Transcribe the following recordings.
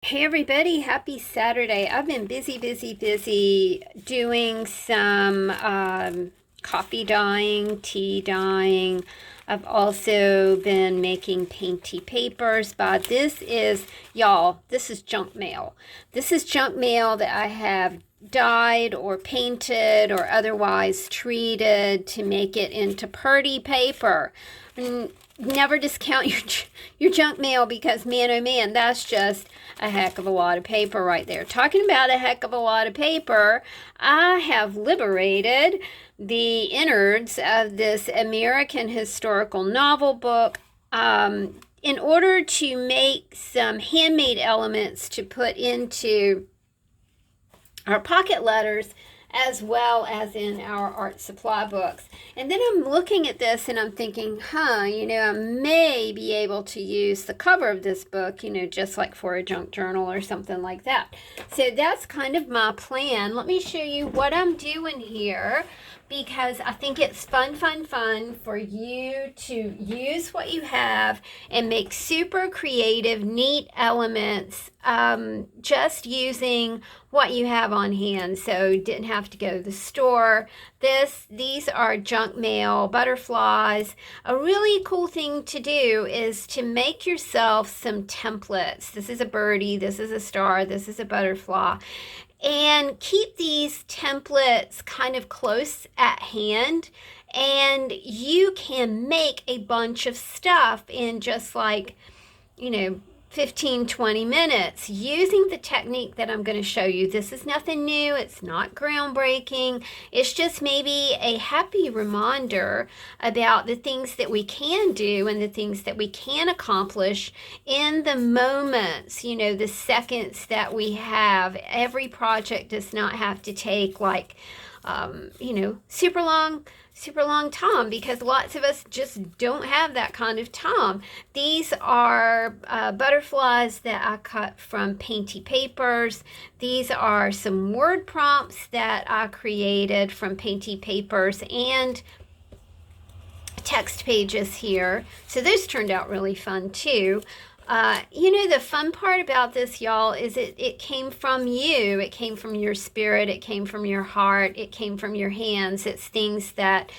Hey everybody, happy Saturday. I've been busy doing some coffee dyeing, tea dyeing. I've also been making painty papers, but this is, y'all, this is junk mail. This is junk mail that I have dyed or painted or otherwise treated to make it into pretty paper. Never discount your junk mail because man oh man, that's just a heck of a lot of paper right there. Talking about a heck of a lot of paper, I have liberated the innards of this American historical novel book in order to make some handmade elements to put into our pocket letters as well as in our art supply books. And then I'm looking at this and I'm thinking, I may be able to use the cover of this book, just like for a junk journal or something like that. So that's kind of my plan. Let me show you what I'm doing here, because I think it's fun for you to use what you have and make super creative, neat elements just using what you have on hand. So didn't have to go to the store. These are junk mail butterflies. A really cool thing to do is to make yourself some templates. This is a birdie, this is a star, this is a butterfly. And keep these templates kind of close at hand, and you can make a bunch of stuff in just like 15-20 minutes using the technique that I'm going to show you. This is nothing new. It's not groundbreaking. It's just maybe a happy reminder about the things that we can do and the things that we can accomplish in the moments, the seconds that we have. Every project does not have to take like super long time, because lots of us just don't have that kind of time. These are butterflies that I cut from painty papers. These are some word prompts that I created from painty papers and text pages here. So those turned out really fun too. The fun part about this, y'all, is it came from you. It came from your spirit. It came from your heart. It came from your hands. It's things that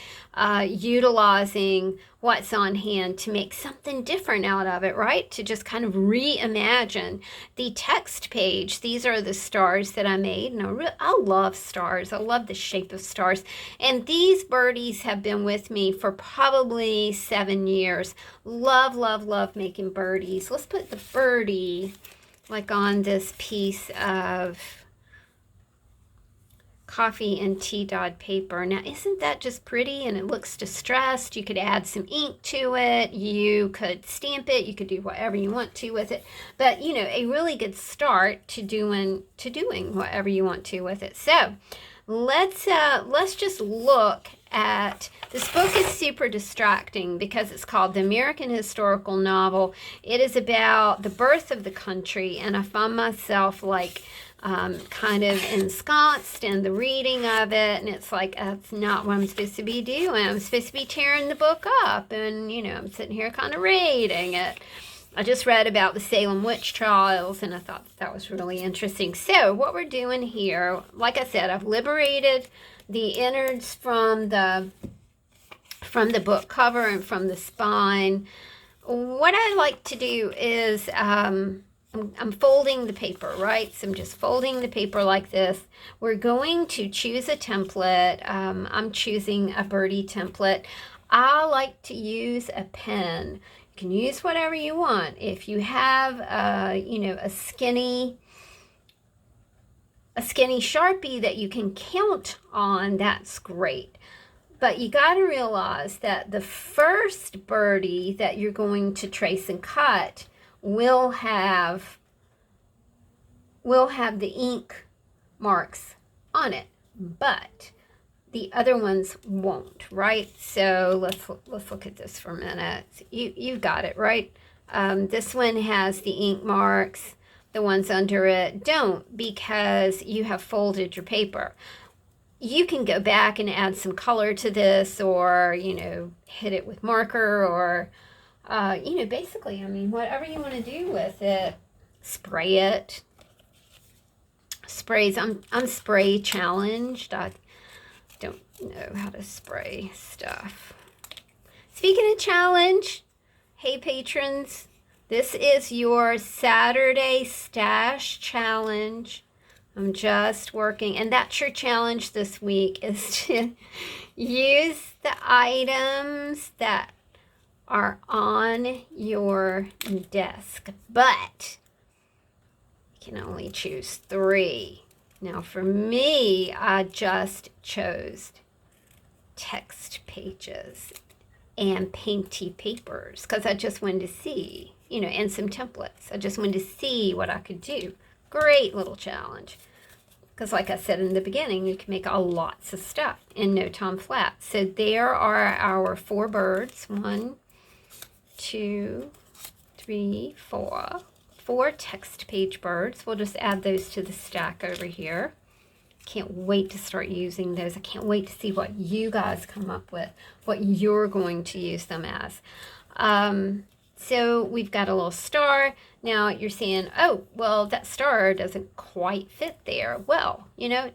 utilizing what's on hand to make something different out of it, right? To just kind of reimagine the text page. These are the stars that I made, and I love stars. I love the shape of stars. And these birdies have been with me for probably 7 years. Love making birdies. Let's put the birdie like on this piece of coffee and tea dyed paper. Now, isn't that just pretty? And it looks distressed. You could add some ink to it. You could stamp it. You could do whatever you want to with it. But, a really good start to doing whatever you want to with it. So, let's just look at this book. Is super distracting because it's called The American Historical Novel. It is about the birth of the country, and I find myself like kind of ensconced in the reading of it, and it's like that's not what I'm supposed to be doing. I'm supposed to be tearing the book up, and I'm sitting here kind of reading it. I just read about the Salem witch trials, and I thought that was really interesting. So what we're doing here, like I said, I've liberated the innards from the book cover and from the spine. What I like to do is I'm folding the paper, right? So I'm just folding the paper like this. We're going to choose a template. I'm choosing a birdie template. I like to use a pen. You can use whatever you want. If you have, a skinny Sharpie that you can count on, that's great. But you got to realize that the first birdie that you're going to trace and cut will have the ink marks on it, but the other ones won't, right? So let's look at this for a minute. You've got it, right? This one has the ink marks. The ones under it don't, because you have folded your paper. You can go back and add some color to this, or hit it with marker, or basically, whatever you want to do with it. spray it. Sprays, I'm spray challenged. I don't know how to spray stuff. Speaking of challenge, hey patrons, this is your Saturday stash challenge. I'm just working, and that's your challenge this week, is to use the items that are on your desk, but you can only choose 3. Now for me, I just chose text pages and painty papers because I just wanted to see, and some templates. I just wanted to see what I could do. Great little challenge. Because like I said in the beginning, you can make lots of stuff in no time flat. So there are our 4 birds. 1, 2, 3, 4. 4 text page birds. We'll just add those to the stack over here. Can't wait to start using those. I can't wait to see what you guys come up with, what you're going to use them as. So we've got a little star. Now you're saying, oh, well, that star doesn't quite fit there. Well,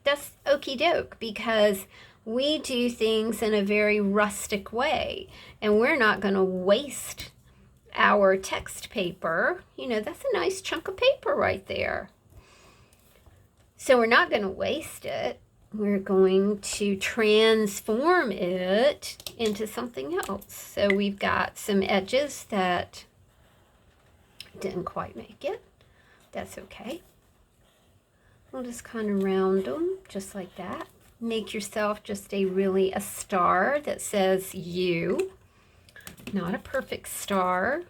that's okie doke, because we do things in a very rustic way, and we're not going to waste our text paper. That's a nice chunk of paper right there. So we're not going to waste it. We're going to transform it into something else. So we've got some edges that didn't quite make it. That's okay. We'll just kind of round them just like that. Make yourself just a star that says you. Not a perfect star.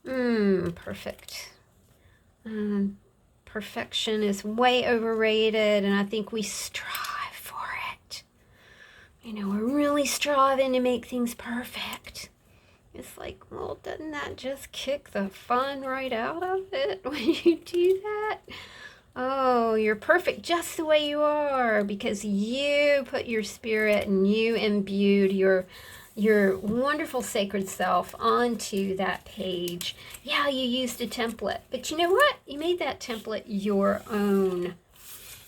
Perfect. Perfection is way overrated, and I think we strive for it. We're really striving to make things perfect. It's like, well, doesn't that just kick the fun right out of it when you do that? Oh, you're perfect just the way you are, because you put your spirit and you imbued your wonderful sacred self onto that page. Yeah, you used a template, but you know what? You made that template your own.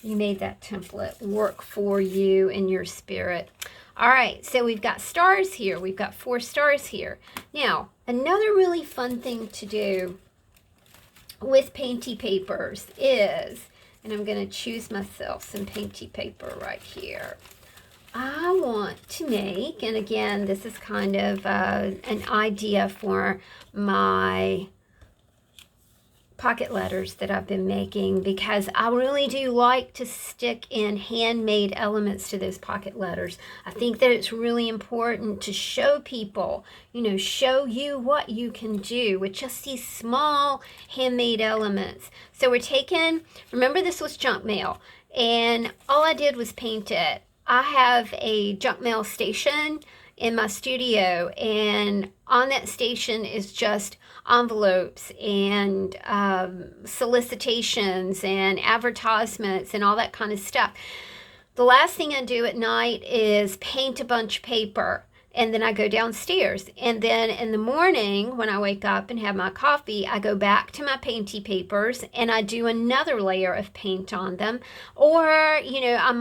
You made that template work for you and your spirit. All right, so we've got stars here. We've got 4 stars here. Now, another really fun thing to do with painty papers is, and I'm going to choose myself some painty paper right here. I want to make, and again, this is kind of an idea for my pocket letters that I've been making, because I really do like to stick in handmade elements to those pocket letters. I think that it's really important to show people, show you what you can do with just these small handmade elements. So we're taking, remember this was junk mail, and all I did was paint it. I have a junk mail station in my studio, and on that station is just envelopes and solicitations and advertisements and all that kind of stuff. The last thing I do at night is paint a bunch of paper, and then I go downstairs, and then in the morning when I wake up and have my coffee, I go back to my painty papers and I do another layer of paint on them. Or I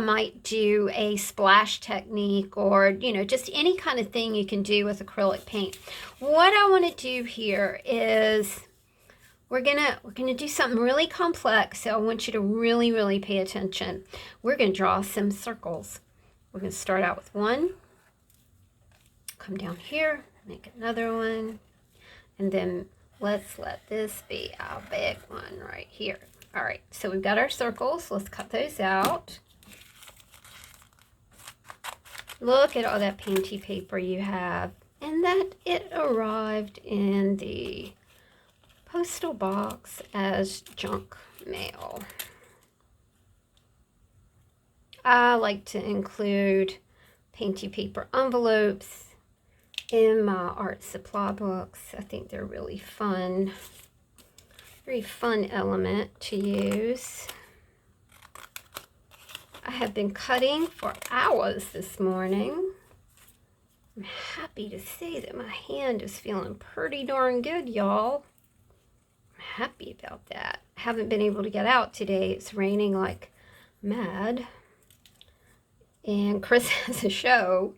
might do a splash technique, or just any kind of thing you can do with acrylic paint. What I want to do here is we're gonna do something really complex, so I want you to really pay attention. We're gonna draw some circles. We're gonna start out with 1. Come down here, make another one, and then let's let this be our big one right here. All right, so we've got our circles. Let's cut those out. Look at all that painty paper you have, and that it arrived in the postal box as junk mail. I like to include painty paper envelopes in my art supply books. I think they're really fun. Very fun element to use. I have been cutting for hours this morning. I'm happy to say that my hand is feeling pretty darn good, y'all. I'm happy about that. I haven't been able to get out today. It's raining like mad. And Chris has a show,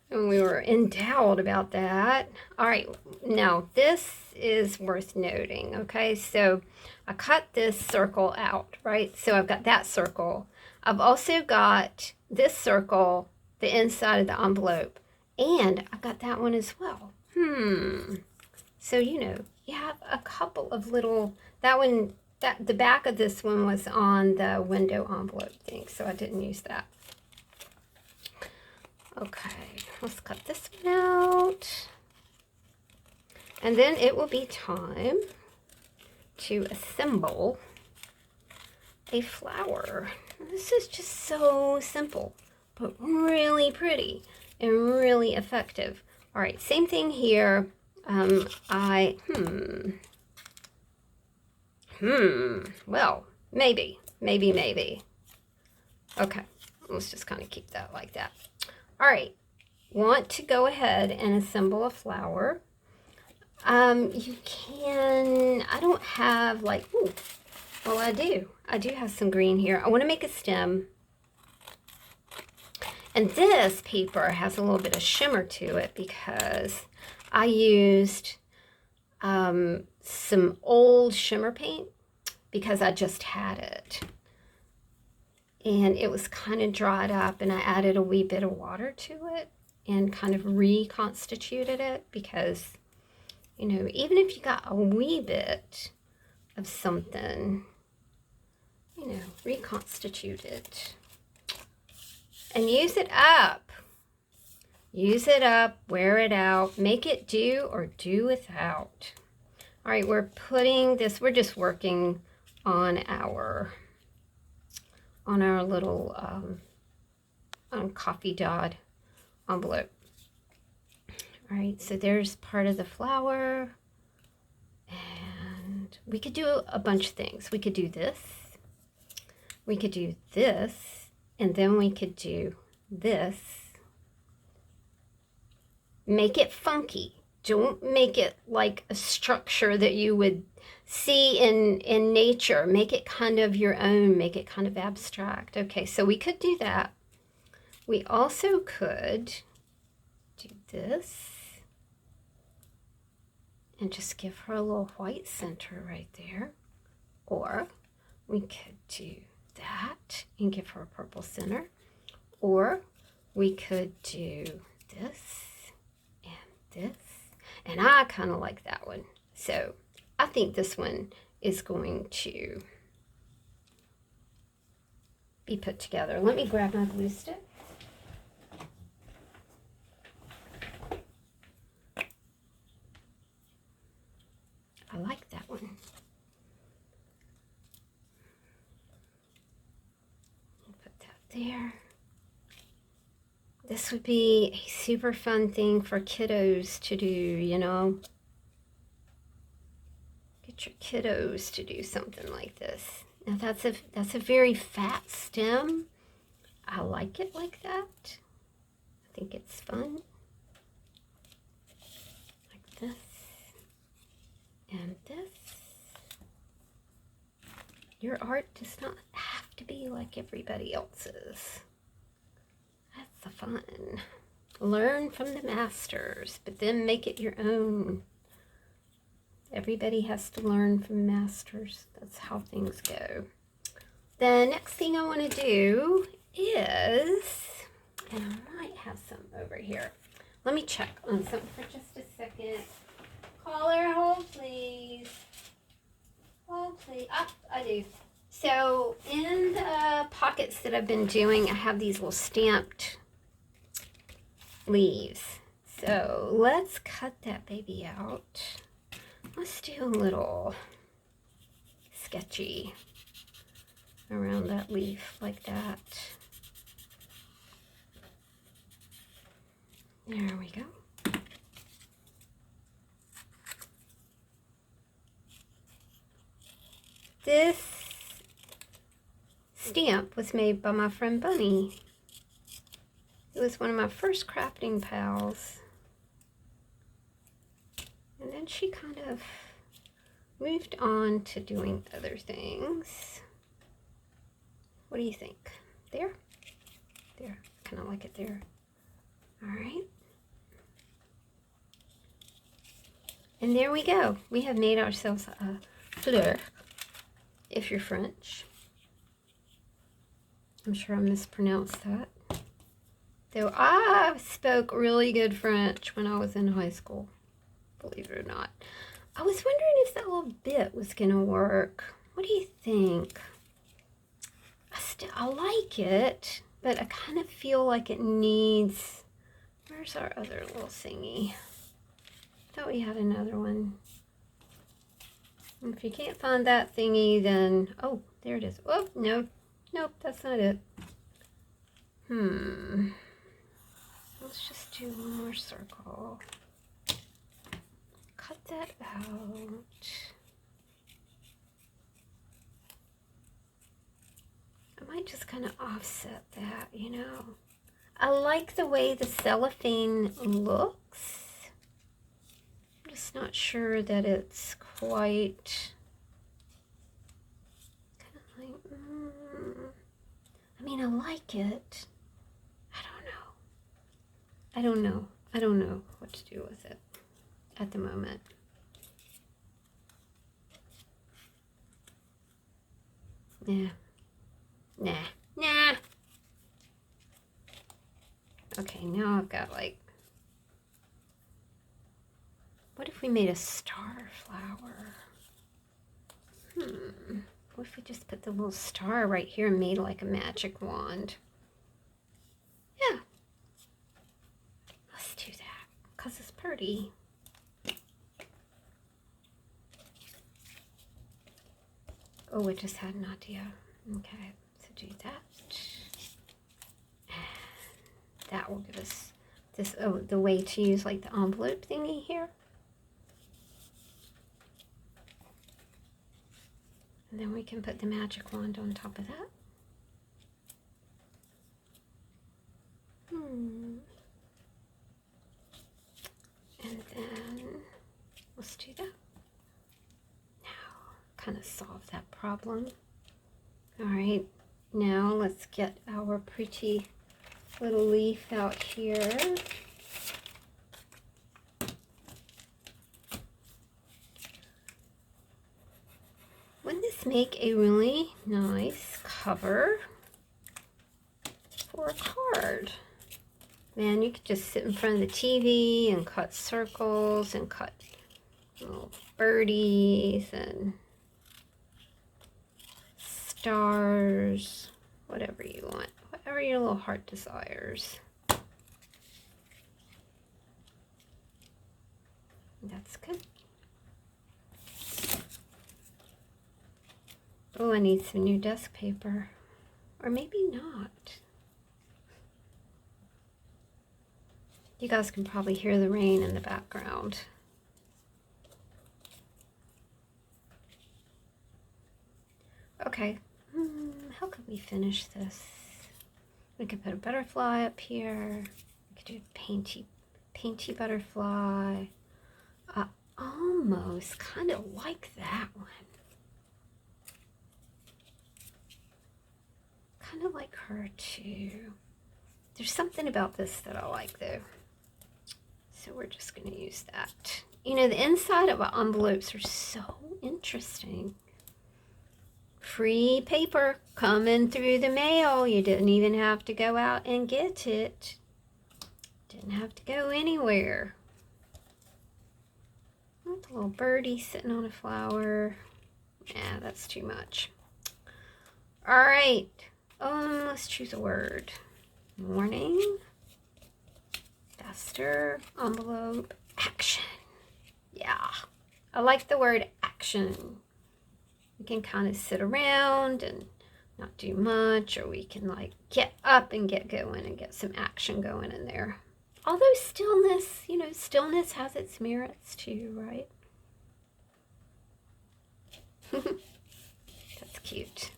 and we were in doubt about that. All right, now this is worth noting, okay? So I cut this circle out, right? So I've got that circle. I've also got this circle, the inside of the envelope, and I've got that one as well. So, you know, you have a couple of little, that one, that the back of this one was on the window envelope thing, so I didn't use that. Okay, let's cut this one out. And then it will be time to assemble a flower. This is just so simple, but really pretty and really effective. All right, same thing here. Well, maybe. Okay, let's just kind of keep that like that. All right, want to go ahead and assemble a flower. You can, I don't have like, ooh, well I do have some green here. I want to make a stem. And this paper has a little bit of shimmer to it because I used some old shimmer paint because I just had it. And it was kind of dried up, and I added a wee bit of water to it and kind of reconstituted it because, you know, even if you got a wee bit of something, you know, reconstitute it and use it up. Use it up, wear it out, make it do or do without. All right, we're putting this, we're just working on our little coffee dot envelope. All right, so there's part of the flower, and we could do a bunch of things. We could do this, and then we could do this. Make it funky. Don't make it like a structure that you would see in nature. Make it kind of your own. Make it kind of abstract. Okay, so we could do that. We also could do this and just give her a little white center right there. Or we could do that and give her a purple center. Or we could do this and this. And I kind of like that one. So I think this one is going to be put together. Let me grab my glue stick. I like that one. Put that there. This would be a super fun thing for kiddos to do, you know. Get your kiddos to do something like this. Now that's a very fat stem. I like it like that. I think it's fun. Like this. And this. Your art does not have to be like everybody else's. That's the fun. Learn from the masters, but then make it your own. Everybody has to learn from masters. That's how things go. The next thing I want to do is, and I might have some over here. Let me check on something for just a second. Caller, hold please. Hold please. Ah, I do. So in the pockets that I've been doing, I have these little stamped leaves. So let's cut that baby out. Let's do a little sketchy around that leaf like that. There we go. This stamp was made by my friend Bunny. It was one of my first crafting pals. And then she kind of moved on to doing other things. What do you think? There? There. Kind of like it there. All right. And there we go. We have made ourselves a fleur, if you're French. I'm sure I mispronounced that. Though I spoke really good French when I was in high school, believe it or not. I was wondering if that little bit was going to work. What do you think? I like it, but I kind of feel like it needs... Where's our other little thingy? Thought we had another one. If you can't find that thingy, then... Oh, there it is. Oh, no. Nope, that's not it. Let's just do one more circle. Cut that out. I might just kind of offset that, you know. I like the way the cellophane looks. I'm just not sure that it's quite kind of like, I mean, I like it. I don't know what to do with it at the moment. Nah. Okay, now I've got like, what if we made a star flower? What if we just put the little star right here and made like a magic wand? Yeah. Let's do that, because it's pretty. Oh, I just had an idea. Okay, so do that. And that will give us this, the way to use like the envelope thingy here. And then we can put the magic wand on top of that. And then let's do that. Now, kind of solve that problem. All right, now let's get our pretty little leaf out here. Wouldn't this make a really nice cover for a card? Man, you could just sit in front of the TV and cut circles and cut little birdies and stars, whatever you want, whatever your little heart desires. That's good. Oh, I need some new desk paper. Or maybe not. You guys can probably hear the rain in the background. Okay, how could we finish this? We could put a butterfly up here. We could do a painty butterfly. I almost kind of like that one. Kind of like her too. There's something about this that I like though. So we're just going to use that. You know, the inside of envelopes are so interesting. Free paper coming through the mail. You didn't even have to go out and get it. Didn't have to go anywhere. Look, a little birdie sitting on a flower. Yeah, that's too much. All right. Let's choose a word. Morning. Duster, envelope, action. Yeah, I like the word action. We can kind of sit around and not do much, or we can like get up and get going and get some action going in there. Although stillness, you know, stillness has its merits too, right? That's cute.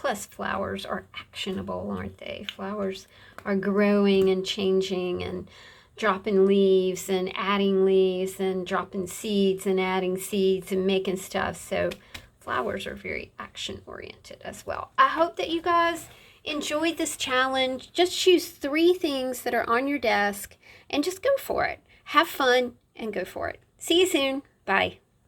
Plus, flowers are actionable, aren't they? Flowers are growing and changing and dropping leaves and adding leaves and dropping seeds and adding seeds and making stuff. So flowers are very action oriented as well. I hope that you guys enjoyed this challenge. Just choose 3 things that are on your desk and just go for it. Have fun and go for it. See you soon. Bye.